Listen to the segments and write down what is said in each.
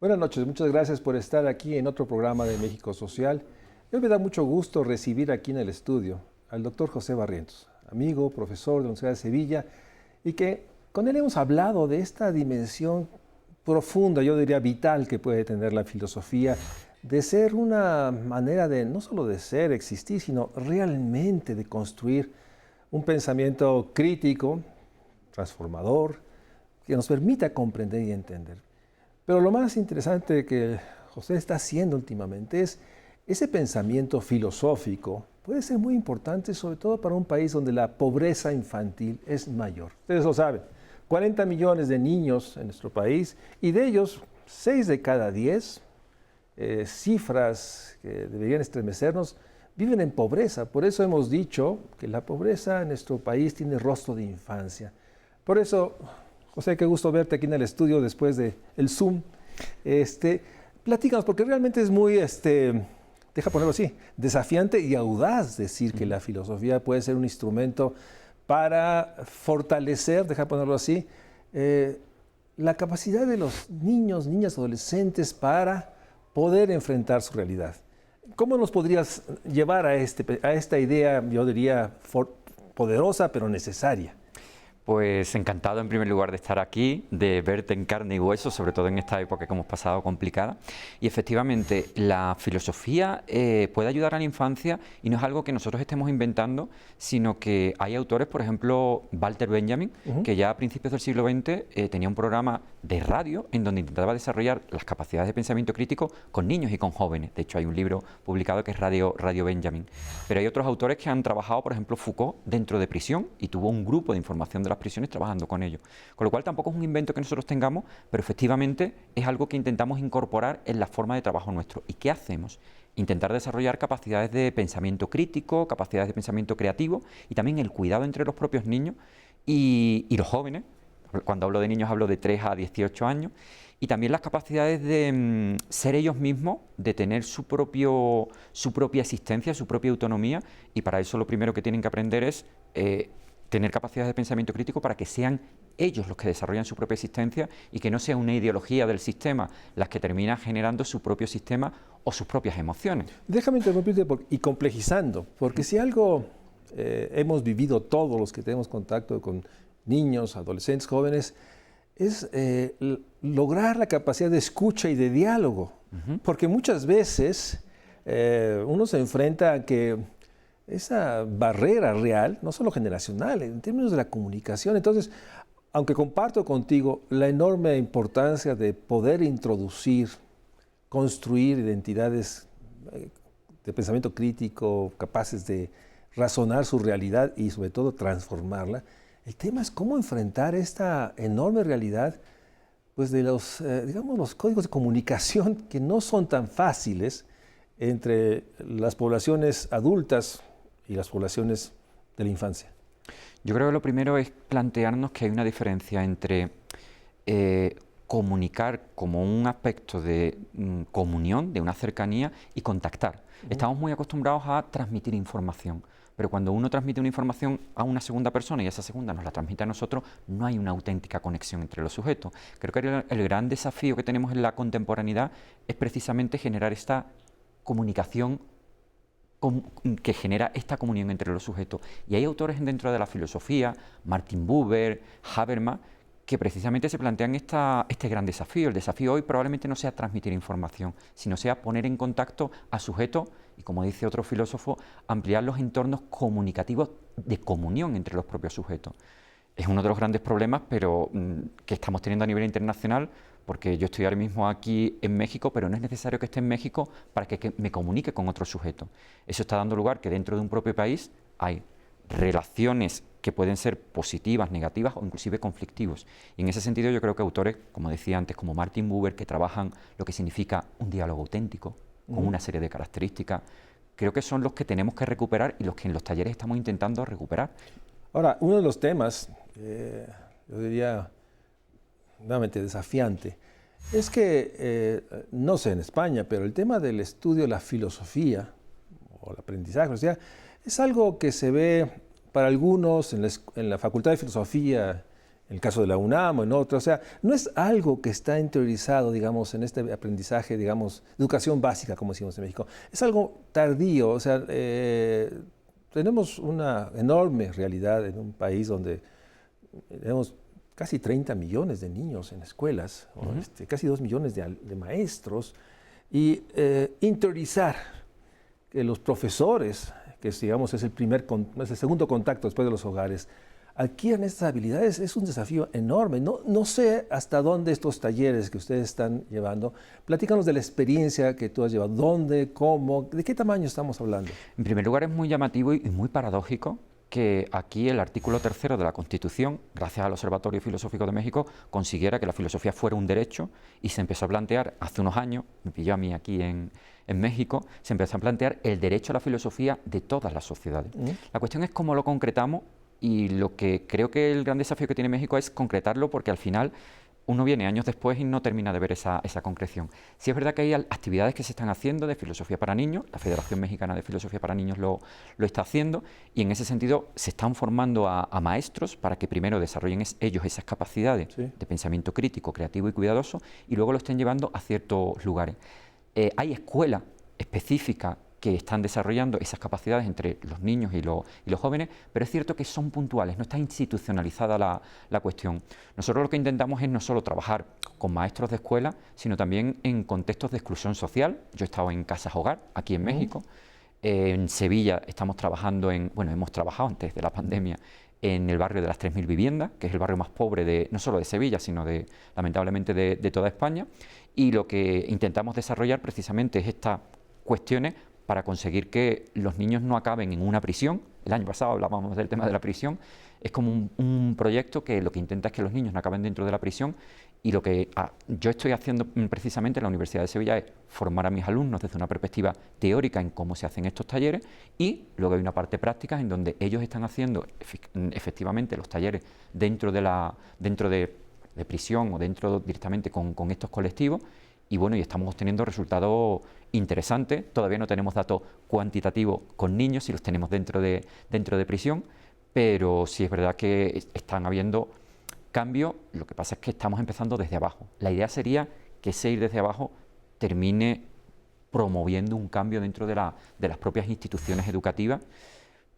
Buenas noches, muchas gracias por estar aquí en otro programa de México Social. Hoy me da mucho gusto recibir aquí en el estudio al doctor José Barrientos, amigo, profesor de la Universidad de Sevilla, y que con él hemos hablado de esta dimensión profunda, yo diría vital, que puede tener la filosofía, de ser una manera de no solo de ser, existir, sino realmente de construir un pensamiento crítico, transformador, que nos permita comprender y entender. Pero lo más interesante que José está haciendo últimamente es ese pensamiento filosófico. Puede ser muy importante, sobre todo para un país donde la pobreza infantil es mayor. Ustedes lo saben, 40 millones de niños en nuestro país y de ellos 6 de cada 10, cifras que deberían estremecernos, viven en pobreza. Por eso hemos dicho que la pobreza en nuestro país tiene rostro de infancia. Por eso, José, qué gusto verte aquí en el estudio después del Zoom. Platícanos, porque realmente es muy, deja ponerlo así, desafiante y audaz decir que la filosofía puede ser un instrumento para fortalecer, deja ponerlo así, la capacidad de los niños, niñas, adolescentes para poder enfrentar su realidad. ¿Cómo nos podrías llevar a esta idea, yo diría, poderosa pero necesaria? Pues encantado en primer lugar de estar aquí, de verte en carne y hueso, sobre todo en esta época que hemos pasado complicada. Y efectivamente, la filosofía puede ayudar a la infancia y no es algo que nosotros estemos inventando, sino que hay autores, por ejemplo, Walter Benjamin, que ya a principios del siglo XX tenía un programa de radio en donde intentaba desarrollar las capacidades de pensamiento crítico con niños y con jóvenes. De hecho, hay un libro publicado que es Radio Benjamin. Pero hay otros autores que han trabajado, por ejemplo, Foucault dentro de prisión y tuvo un grupo de información de las prisiones trabajando con ellos. Con lo cual tampoco es un invento que nosotros tengamos, pero efectivamente es algo que intentamos incorporar en la forma de trabajo nuestro. ¿Y qué hacemos? Intentar desarrollar capacidades de pensamiento crítico, capacidades de pensamiento creativo y también el cuidado entre los propios niños y los jóvenes. Cuando hablo de niños hablo de 3 a 18 años. Y también las capacidades de ser ellos mismos, de tener su propia existencia, su propia autonomía, y para eso lo primero que tienen que aprender es tener capacidades de pensamiento crítico para que sean ellos los que desarrollan su propia existencia y que no sea una ideología del sistema las que termina generando su propio sistema o sus propias emociones. Déjame interrumpirte y complejizando, porque si algo hemos vivido todos los que tenemos contacto con niños, adolescentes, jóvenes, es lograr la capacidad de escucha y de diálogo, porque muchas veces uno se enfrenta a que esa barrera real, no solo generacional, en términos de la comunicación. Entonces, aunque comparto contigo la enorme importancia de poder introducir, construir identidades de pensamiento crítico, capaces de razonar su realidad y sobre todo transformarla, el tema es cómo enfrentar esta enorme realidad pues de los, digamos, los códigos de comunicación que no son tan fáciles entre las poblaciones adultas y las poblaciones de la infancia. Yo creo que lo primero es plantearnos que hay una diferencia entre comunicar como un aspecto de comunión, de una cercanía, y contactar. Estamos muy acostumbrados a transmitir información, pero cuando uno transmite una información a una segunda persona y esa segunda nos la transmite a nosotros, no hay una auténtica conexión entre los sujetos. Creo que el gran desafío que tenemos en la contemporaneidad es precisamente generar esta comunicación que genera esta comunión entre los sujetos. Y hay autores dentro de la filosofía, Martin Buber, Habermas, que precisamente se plantean este gran desafío. El desafío hoy probablemente no sea transmitir información, sino sea poner en contacto a sujetos y, como dice otro filósofo, ampliar los entornos comunicativos de comunión entre los propios sujetos. Es uno de los grandes problemas pero que estamos teniendo a nivel internacional, porque yo estoy ahora mismo aquí en México, pero no es necesario que esté en México para que me comunique con otro sujeto. Eso está dando lugar que dentro de un propio país hay relaciones que pueden ser positivas, negativas o inclusive conflictivos. Y en ese sentido yo creo que autores, como decía antes, como Martin Buber, que trabajan lo que significa un diálogo auténtico, con una serie de características, creo que son los que tenemos que recuperar y los que en los talleres estamos intentando recuperar. Ahora, uno de los temas, yo diría, nuevamente desafiante, es que, no sé en España, pero el tema del estudio de la filosofía o el aprendizaje, o sea, es algo que se ve para algunos en la Facultad de Filosofía en el caso de la UNAM o en otros. O sea, no es algo que está interiorizado, digamos, en este aprendizaje, digamos, educación básica, como decimos en México. Es algo tardío, o sea, tenemos una enorme realidad en un país donde tenemos casi 30 millones de niños en escuelas, casi 2 millones de maestros, y interiorizar que los profesores, que digamos es el segundo contacto después de los hogares, adquieran estas habilidades es un desafío enorme. No sé hasta dónde estos talleres que ustedes están llevando. Platícanos de la experiencia que tú has llevado. ¿Dónde? ¿Cómo? ¿De qué tamaño estamos hablando? En primer lugar, es muy llamativo y muy paradójico que aquí el artículo 3º de la Constitución, gracias al Observatorio Filosófico de México, consiguiera que la filosofía fuera un derecho y se empezó a plantear hace unos años, me pilló a mí aquí en México, se empezó a plantear el derecho a la filosofía de todas las sociedades. La cuestión es cómo lo concretamos, y lo que creo que el gran desafío que tiene México es concretarlo, porque al final uno viene años después y no termina de ver esa concreción. Sí es verdad que hay actividades que se están haciendo de filosofía para niños, la Federación Mexicana de Filosofía para Niños lo está haciendo, y en ese sentido se están formando a maestros para que primero desarrollen ellos esas capacidades de pensamiento crítico, creativo y cuidadoso, y luego lo estén llevando a ciertos lugares. Hay escuelas específicas que están desarrollando esas capacidades entre los niños y los jóvenes, pero es cierto que son puntuales, no está institucionalizada la cuestión. Nosotros lo que intentamos es no solo trabajar con maestros de escuela, sino también en contextos de exclusión social. Yo he estado en casas hogar, aquí en México. En Sevilla estamos trabajando hemos trabajado antes de la pandemia en el barrio de las 3.000 viviendas, que es el barrio más pobre no solo de Sevilla, sino lamentablemente de toda España. Y lo que intentamos desarrollar precisamente es estas cuestiones para conseguir que los niños no acaben en una prisión. El año pasado hablábamos del tema de la prisión. Es como un proyecto que lo que intenta es que los niños no acaben dentro de la prisión, y lo que yo estoy haciendo precisamente en la Universidad de Sevilla es formar a mis alumnos desde una perspectiva teórica en cómo se hacen estos talleres, y luego hay una parte práctica en donde ellos están haciendo efectivamente los talleres dentro de prisión o dentro directamente con estos colectivos. Y bueno, y estamos obteniendo resultados interesantes. Todavía no tenemos datos cuantitativos con niños, si los tenemos dentro de prisión, pero sí es verdad que están habiendo cambios. Lo que pasa es que estamos empezando desde abajo. La idea sería que ese ir desde abajo termine promoviendo un cambio dentro de las propias instituciones educativas.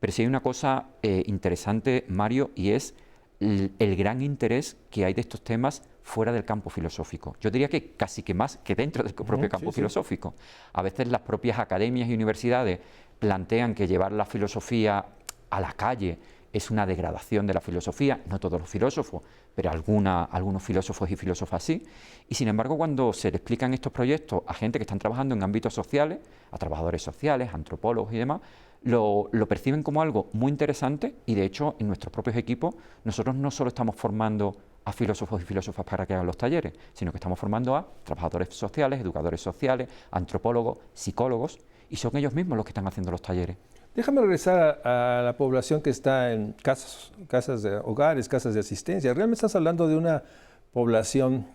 Pero sí hay una cosa interesante, Mario, y es el gran interés que hay de estos temas fuera del campo filosófico. Yo diría que casi que más que dentro del propio campo filosófico. A veces las propias academias y universidades plantean que llevar la filosofía a la calle es una degradación de la filosofía, no todos los filósofos, pero algunos filósofos y filósofas sí. Y sin embargo, cuando se le explican estos proyectos a gente que están trabajando en ámbitos sociales, a trabajadores sociales, antropólogos y demás, lo perciben como algo muy interesante, y de hecho en nuestros propios equipos nosotros no solo estamos formando a filósofos y filósofas para que hagan los talleres, sino que estamos formando a trabajadores sociales, educadores sociales, antropólogos, psicólogos, y son ellos mismos los que están haciendo los talleres. Déjame regresar a la población que está en casas de hogares, casas de asistencia. Realmente estás hablando de una población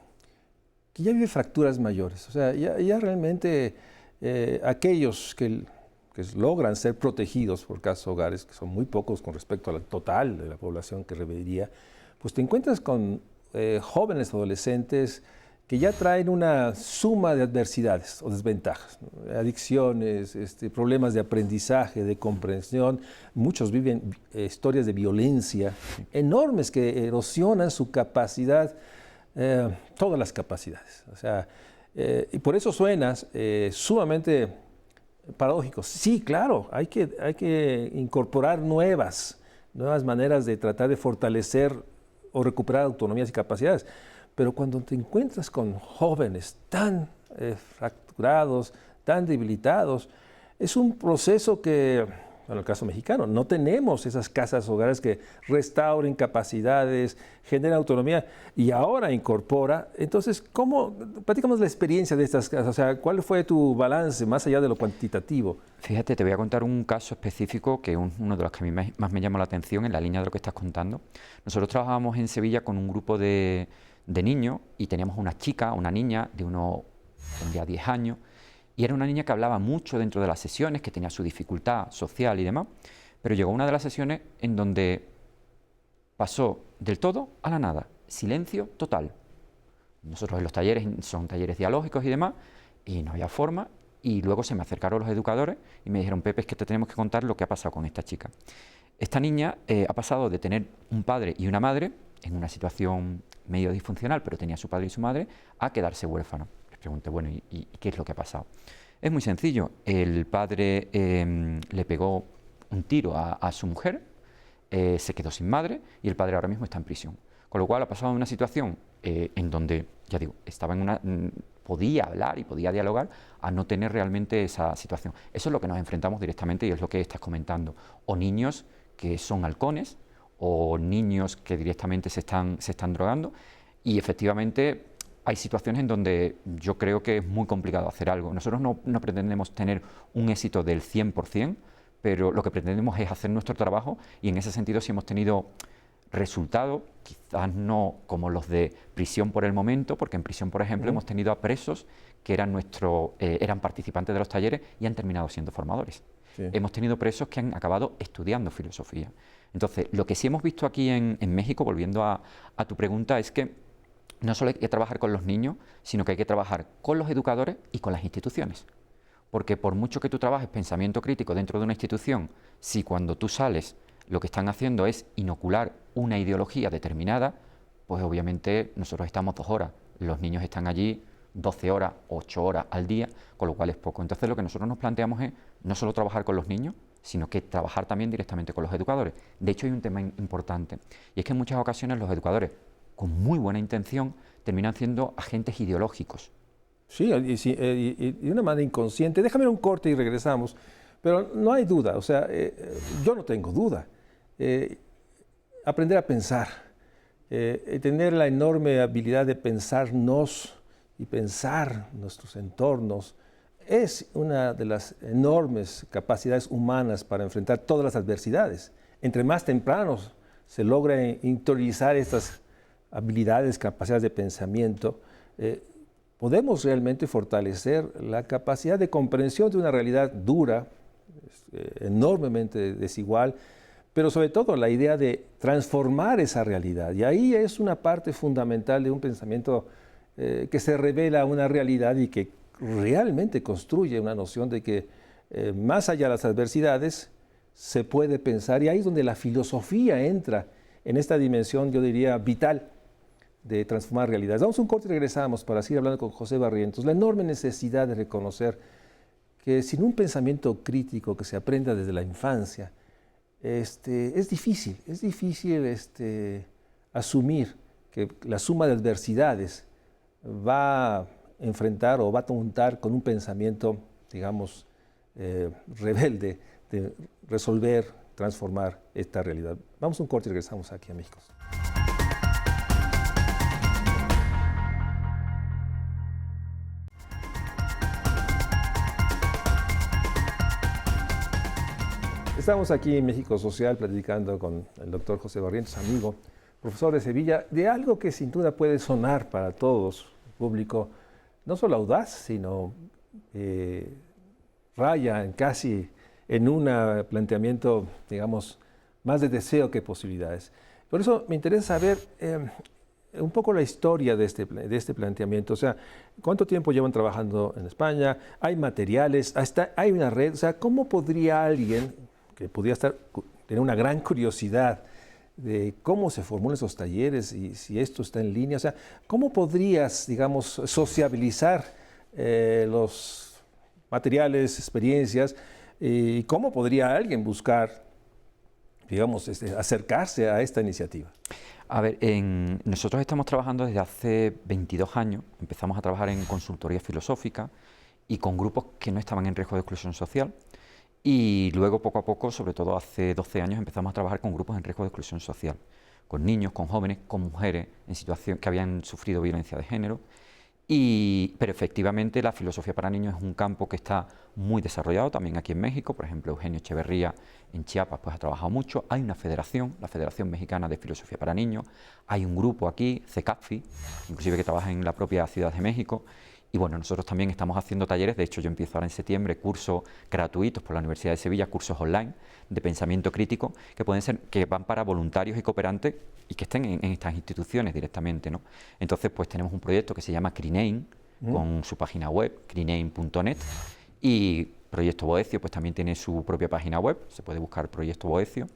que ya vive fracturas mayores. O sea, ya realmente aquellos que logran ser protegidos por casas hogares, que son muy pocos con respecto al total de la población que requeriría, pues te encuentras con jóvenes adolescentes que ya traen una suma de adversidades o desventajas, ¿no? Adicciones, problemas de aprendizaje, de comprensión. Muchos viven historias de violencia enormes que erosionan su capacidad, todas las capacidades. O sea, y por eso suena sumamente paradójico. Sí, claro, hay que incorporar nuevas maneras de tratar de fortalecer o recuperar autonomías y capacidades. Pero cuando te encuentras con jóvenes tan fracturados, tan debilitados, es un proceso que, en el caso mexicano, no tenemos esas casas hogares que restauren capacidades, generen autonomía y ahora incorpora. Entonces, platícanos la experiencia de estas casas? O sea, ¿cuál fue tu balance más allá de lo cuantitativo? Fíjate, te voy a contar un caso específico que es uno de los que a mí más me llama la atención en la línea de lo que estás contando. Nosotros trabajábamos en Sevilla con un grupo de niños, y teníamos una niña tendría 10 años, y era una niña que hablaba mucho dentro de las sesiones, que tenía su dificultad social y demás, pero llegó una de las sesiones en donde pasó del todo a la nada, silencio total. Nosotros en los talleres, son talleres dialógicos y demás, y no había forma, y luego se me acercaron los educadores y me dijeron: Pepe, es que te tenemos que contar lo que ha pasado con esta chica. Esta niña ha pasado de tener un padre y una madre, en una situación medio disfuncional, pero tenía su padre y su madre, a quedarse huérfano. Les pregunté, bueno, ¿y qué es lo que ha pasado? Es muy sencillo, el padre le pegó un tiro a su mujer, se quedó sin madre y el padre ahora mismo está en prisión. Con lo cual ha pasado de una situación en donde, ya digo, estaba en una, podía hablar y podía dialogar, a no tener realmente esa situación. Eso es lo que nos enfrentamos directamente y es lo que estás comentando. O niños que son halcones, o niños que directamente se están drogando, y efectivamente hay situaciones en donde yo creo que es muy complicado hacer algo. Nosotros no pretendemos tener un éxito del 100%, pero lo que pretendemos es hacer nuestro trabajo, y en ese sentido sí hemos tenido resultados, quizás no como los de prisión por el momento, porque en prisión, por ejemplo, hemos tenido a presos que eran participantes de los talleres y han terminado siendo formadores. Sí. Hemos tenido presos que han acabado estudiando filosofía. Entonces, lo que sí hemos visto aquí en México, volviendo a tu pregunta, es que no solo hay que trabajar con los niños, sino que hay que trabajar con los educadores y con las instituciones. Porque por mucho que tú trabajes pensamiento crítico dentro de una institución, si cuando tú sales lo que están haciendo es inocular una ideología determinada, pues obviamente nosotros estamos 2 horas, los niños están allí 12 horas, 8 horas al día, con lo cual es poco. Entonces lo que nosotros nos planteamos es no solo trabajar con los niños, sino que trabajar también directamente con los educadores. De hecho hay un tema importante, y es que en muchas ocasiones los educadores, con muy buena intención, terminan siendo agentes ideológicos. Sí, y de una manera inconsciente. Déjame un corte y regresamos. Pero no hay duda, o sea, yo no tengo duda. Aprender a pensar, tener la enorme habilidad de pensarnos y pensar nuestros entornos, es una de las enormes capacidades humanas para enfrentar todas las adversidades. Entre más temprano se logra interiorizar estas habilidades, capacidades de pensamiento, podemos realmente fortalecer la capacidad de comprensión de una realidad dura, enormemente desigual, pero sobre todo la idea de transformar esa realidad. Y ahí es una parte fundamental de un pensamiento que se revela una realidad y que realmente construye una noción de que más allá de las adversidades se puede pensar, y ahí es donde la filosofía entra en esta dimensión, yo diría, vital de transformar realidades. Damos un corte y regresamos para seguir hablando con José Barrientos. La enorme necesidad de reconocer que sin un pensamiento crítico que se aprenda desde la infancia, es difícil asumir que la suma de adversidades va a enfrentar o va a contar con un pensamiento, digamos, rebelde de resolver, transformar esta realidad. Vamos a un corte y regresamos aquí a México. Estamos aquí en México Social platicando con el doctor José Barrientos, amigo, profesor de Sevilla, de algo que sin duda puede sonar para todos, el público, no solo audaz, sino raya casi en un planteamiento, digamos, más de deseo que posibilidades. Por eso me interesa saber un poco la historia de este planteamiento, o sea, ¿cuánto tiempo llevan trabajando en España? ¿Hay materiales? ¿Hay una red? O sea, ¿cómo podría alguien que pudiera tener una gran curiosidad de cómo se formulan esos talleres y si esto está en línea? O sea, ¿cómo podrías, digamos, sociabilizar los materiales, experiencias, y cómo podría alguien buscar, digamos, acercarse a esta iniciativa? A ver, nosotros estamos trabajando desde hace 22 años, empezamos a trabajar en consultoría filosófica y con grupos que no estaban en riesgo de exclusión social. Y luego, poco a poco, sobre todo hace 12 años, empezamos a trabajar con grupos en riesgo de exclusión social, con niños, con jóvenes, con mujeres en situación que habían sufrido violencia de género. Pero efectivamente la filosofía para niños es un campo que está muy desarrollado también aquí en México. Por ejemplo, Eugenio Echeverría en Chiapas pues ha trabajado mucho. Hay una federación, la Federación Mexicana de Filosofía para Niños. Hay un grupo aquí, CECAFI, inclusive que trabaja en la propia Ciudad de México. Y bueno, nosotros también estamos haciendo talleres, de hecho yo empiezo ahora en septiembre, cursos gratuitos por la Universidad de Sevilla, cursos online de pensamiento crítico, que pueden ser, que van para voluntarios y cooperantes y que estén en estas instituciones directamente, ¿no? Entonces, pues tenemos un proyecto que se llama CRINEIM, con su página web, crineim.net, y Proyecto Boecio pues también tiene su propia página web, se puede buscar Proyecto Boecio,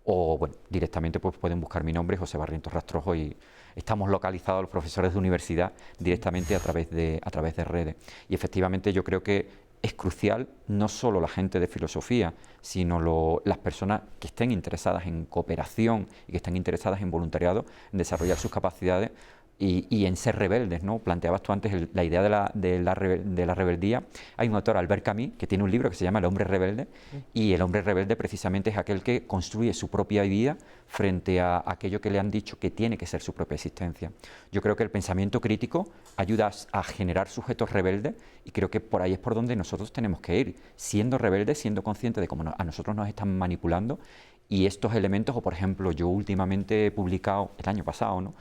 o bueno, directamente pues pueden buscar mi nombre, José Barrientos Rastrojo, y estamos localizados los profesores de universidad directamente a través de redes. Y efectivamente yo creo que es crucial no solo la gente de filosofía, sino las personas que estén interesadas en cooperación y que estén interesadas en voluntariado, en desarrollar sus capacidades y en ser rebeldes, ¿no? Planteabas tú antes la idea de la rebeldía. Hay un autor, Albert Camus, que tiene un libro que se llama El hombre rebelde, y el hombre rebelde precisamente es aquel que construye su propia vida frente a aquello que le han dicho que tiene que ser su propia existencia. Yo creo que el pensamiento crítico ayuda a generar sujetos rebeldes, y creo que por ahí es por donde nosotros tenemos que ir, siendo rebeldes, siendo conscientes de cómo a nosotros nos están manipulando, y estos elementos, o por ejemplo, yo últimamente he publicado, el año pasado, ¿no?,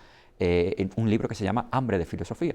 un libro que se llama Hambre de Filosofía,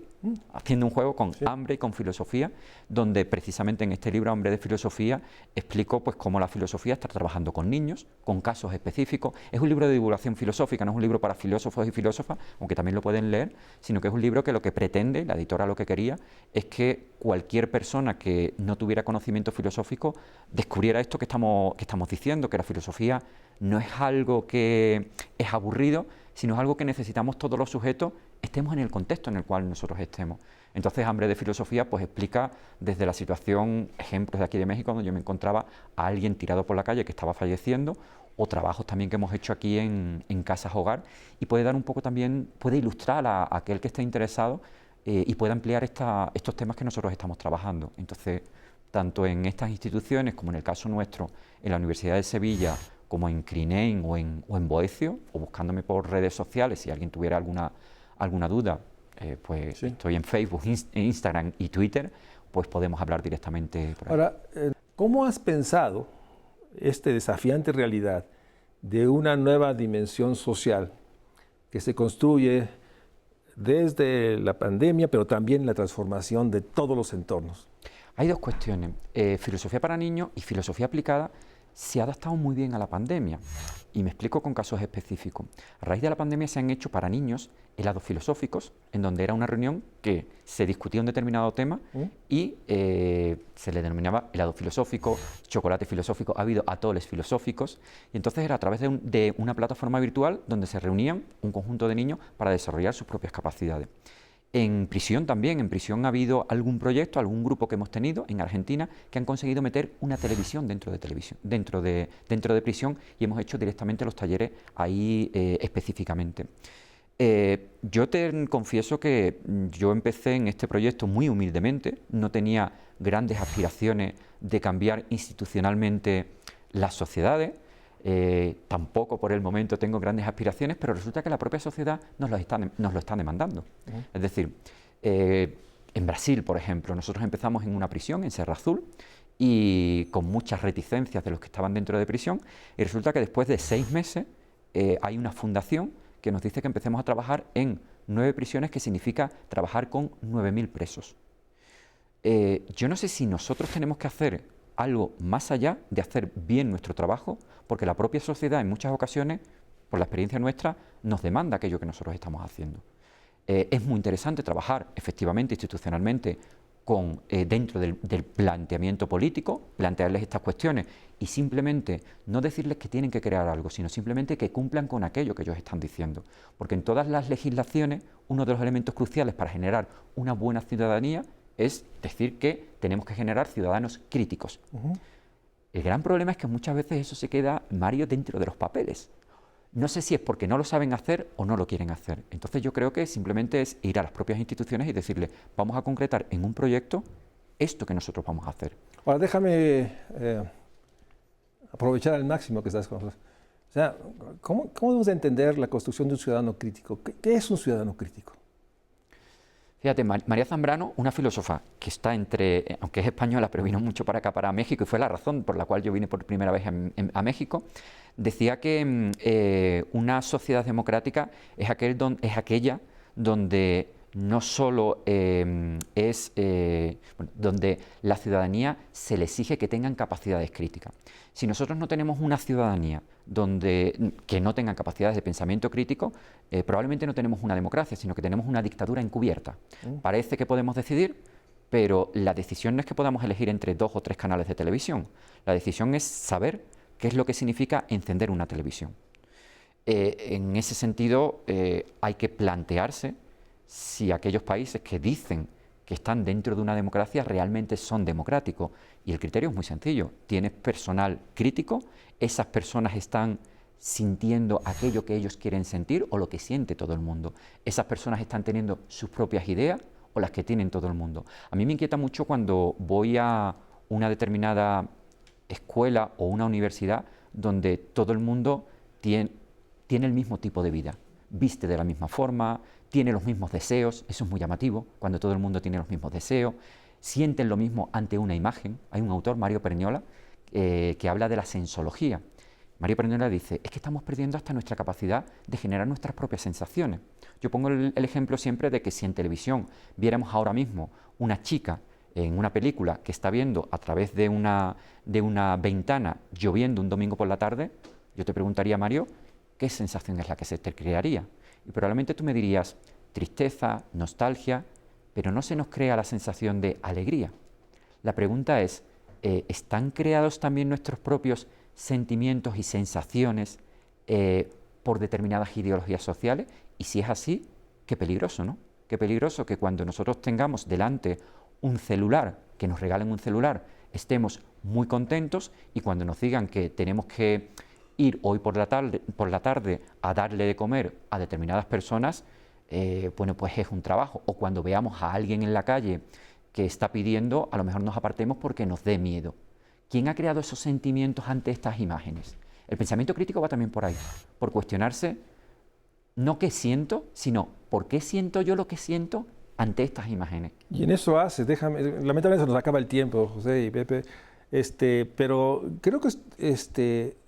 haciendo un juego con hambre y con filosofía, donde precisamente en este libro Hambre de Filosofía explico pues cómo la filosofía está trabajando con niños, con casos específicos. Es un libro de divulgación filosófica, no es un libro para filósofos y filósofas, aunque también lo pueden leer, sino que es un libro que lo que pretende, la editora lo que quería, es que cualquier persona que no tuviera conocimiento filosófico descubriera esto que estamos diciendo, que la filosofía no es algo que es aburrido, sino es algo que necesitamos todos los sujetos, estemos en el contexto en el cual nosotros estemos. Entonces, Hambre de Filosofía pues explica desde la situación, ejemplos de aquí de México, donde yo me encontraba a alguien tirado por la calle que estaba falleciendo, o trabajos también que hemos hecho aquí en Casas Hogar, y puede dar un poco también, puede ilustrar a aquel que esté interesado y pueda ampliar estos temas que nosotros estamos trabajando. Entonces, tanto en estas instituciones como en el caso nuestro, en la Universidad de Sevilla, como en CRINEIM o en Boecio, o buscándome por redes sociales, si alguien tuviera alguna duda, pues estoy en Facebook, Instagram y Twitter, pues podemos hablar directamente por ahí. Ahora, ¿cómo has pensado esta desafiante realidad de una nueva dimensión social que se construye desde la pandemia, pero también la transformación de todos los entornos? Hay dos cuestiones, filosofía para niños y filosofía aplicada se ha adaptado muy bien a la pandemia, y me explico con casos específicos. A raíz de la pandemia se han hecho para niños helados filosóficos, en donde era una reunión que se discutía un determinado tema y se le denominaba helado filosófico, chocolate filosófico, ha habido atoles filosóficos, y entonces era a través de una plataforma virtual donde se reunían un conjunto de niños para desarrollar sus propias capacidades. En prisión también, en prisión ha habido algún proyecto, algún grupo que hemos tenido en Argentina que han conseguido meter una televisión dentro de prisión, y hemos hecho directamente los talleres ahí específicamente. Yo te confieso que yo empecé en este proyecto muy humildemente, no tenía grandes aspiraciones de cambiar institucionalmente las sociedades. Tampoco por el momento tengo grandes aspiraciones, pero resulta que la propia sociedad nos lo está demandando. Es decir, en Brasil, por ejemplo, nosotros empezamos en una prisión, en Serra Azul, y con muchas reticencias de los que estaban dentro de prisión, y resulta que después de 6 meses hay una fundación que nos dice que empecemos a trabajar en 9 prisiones, que significa trabajar con 9.000 presos. Yo no sé si nosotros tenemos que hacer algo más allá de hacer bien nuestro trabajo, porque la propia sociedad en muchas ocasiones, por la experiencia nuestra, nos demanda aquello que nosotros estamos haciendo. Es muy interesante trabajar efectivamente, institucionalmente, dentro del planteamiento político, plantearles estas cuestiones y simplemente no decirles que tienen que crear algo, sino simplemente que cumplan con aquello que ellos están diciendo. Porque en todas las legislaciones, uno de los elementos cruciales para generar una buena ciudadanía es decir que tenemos que generar ciudadanos críticos. El gran problema es que muchas veces eso se queda, Mario, dentro de los papeles. No sé si es porque no lo saben hacer o no lo quieren hacer. Entonces yo creo que simplemente es ir a las propias instituciones y decirle, vamos a concretar en un proyecto esto que nosotros vamos a hacer. Ahora déjame aprovechar al máximo que estás con nosotros. O sea, ¿cómo debemos entender la construcción de un ciudadano crítico? ¿Qué es un ciudadano crítico? Fíjate, María Zambrano, una filósofa que está aunque es española, pero vino mucho para acá, para México, y fue la razón por la cual yo vine por primera vez a México, decía que una sociedad democrática es aquella donde no solo donde la ciudadanía se le exige que tengan capacidades críticas. Si nosotros no tenemos una ciudadanía que no tenga capacidades de pensamiento crítico, probablemente no tenemos una democracia, sino que tenemos una dictadura encubierta. Parece que podemos decidir, pero la decisión no es que podamos elegir entre 2 o 3 canales de televisión. La decisión es saber qué es lo que significa encender una televisión. En ese sentido, hay que plantearse si aquellos países que dicen que están dentro de una democracia realmente son democráticos. Y el criterio es muy sencillo. Tienes personal crítico, esas personas están sintiendo aquello que ellos quieren sentir o lo que siente todo el mundo. Esas personas están teniendo sus propias ideas o las que tienen todo el mundo. A mí me inquieta mucho cuando voy a una determinada escuela o una universidad donde todo el mundo tiene el mismo tipo de vida, viste de la misma forma, tiene los mismos deseos, eso es muy llamativo, cuando todo el mundo tiene los mismos deseos, sienten lo mismo ante una imagen. Hay un autor, Mario Perñola, que habla de la sensología. Mario Perñola dice, es que estamos perdiendo hasta nuestra capacidad de generar nuestras propias sensaciones. Yo pongo el ejemplo siempre de que si en televisión viéramos ahora mismo una chica en una película que está viendo a través de una ventana lloviendo un domingo por la tarde, yo te preguntaría, Mario, ¿qué sensación es la que se te crearía? Y probablemente tú me dirías tristeza, nostalgia, pero no se nos crea la sensación de alegría. La pregunta es, ¿están creados también nuestros propios sentimientos y sensaciones por determinadas ideologías sociales? Y si es así, qué peligroso, ¿no? Qué peligroso que cuando nosotros tengamos delante un celular, que nos regalen un celular, estemos muy contentos, y cuando nos digan que tenemos que ir hoy por la tarde a darle de comer a determinadas personas, bueno, pues es un trabajo. O cuando veamos a alguien en la calle que está pidiendo, a lo mejor nos apartemos porque nos dé miedo. ¿Quién ha creado esos sentimientos ante estas imágenes? El pensamiento crítico va también por ahí, por cuestionarse no qué siento, sino por qué siento yo lo que siento ante estas imágenes. Y en eso lamentablemente se nos acaba el tiempo, José y Pepe, pero creo que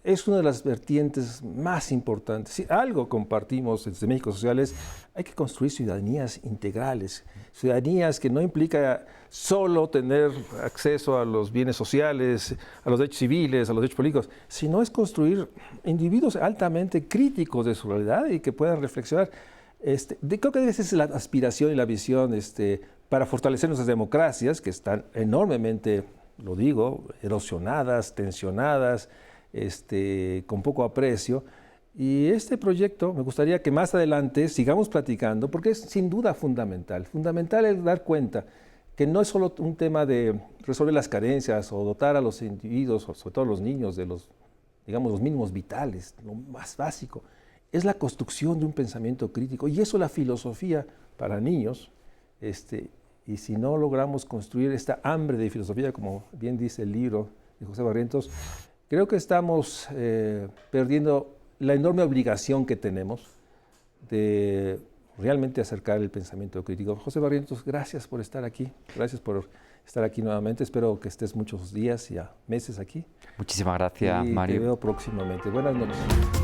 es una de las vertientes más importantes. Si algo compartimos desde México Sociales, hay que construir ciudadanías integrales, ciudadanías que no implica solo tener acceso a los bienes sociales, a los derechos civiles, a los derechos políticos, sino es construir individuos altamente críticos de su realidad y que puedan reflexionar. Creo que esa es la aspiración y la visión para fortalecer nuestras democracias, que están enormemente, lo digo, erosionadas, tensionadas, con poco aprecio. Y este proyecto me gustaría que más adelante sigamos platicando, porque es sin duda fundamental. Fundamental es dar cuenta que no es solo un tema de resolver las carencias o dotar a los individuos, sobre todo a los niños, de los mínimos vitales, lo más básico. Es la construcción de un pensamiento crítico, y eso es la filosofía para niños. Y si no logramos construir esta hambre de filosofía, como bien dice el libro de José Barrientos, creo que estamos perdiendo la enorme obligación que tenemos de realmente acercar el pensamiento crítico. José Barrientos, gracias por estar aquí, gracias por estar aquí nuevamente. Espero que estés muchos días y meses aquí. Muchísimas gracias, Mario. Te veo próximamente. Buenas noches.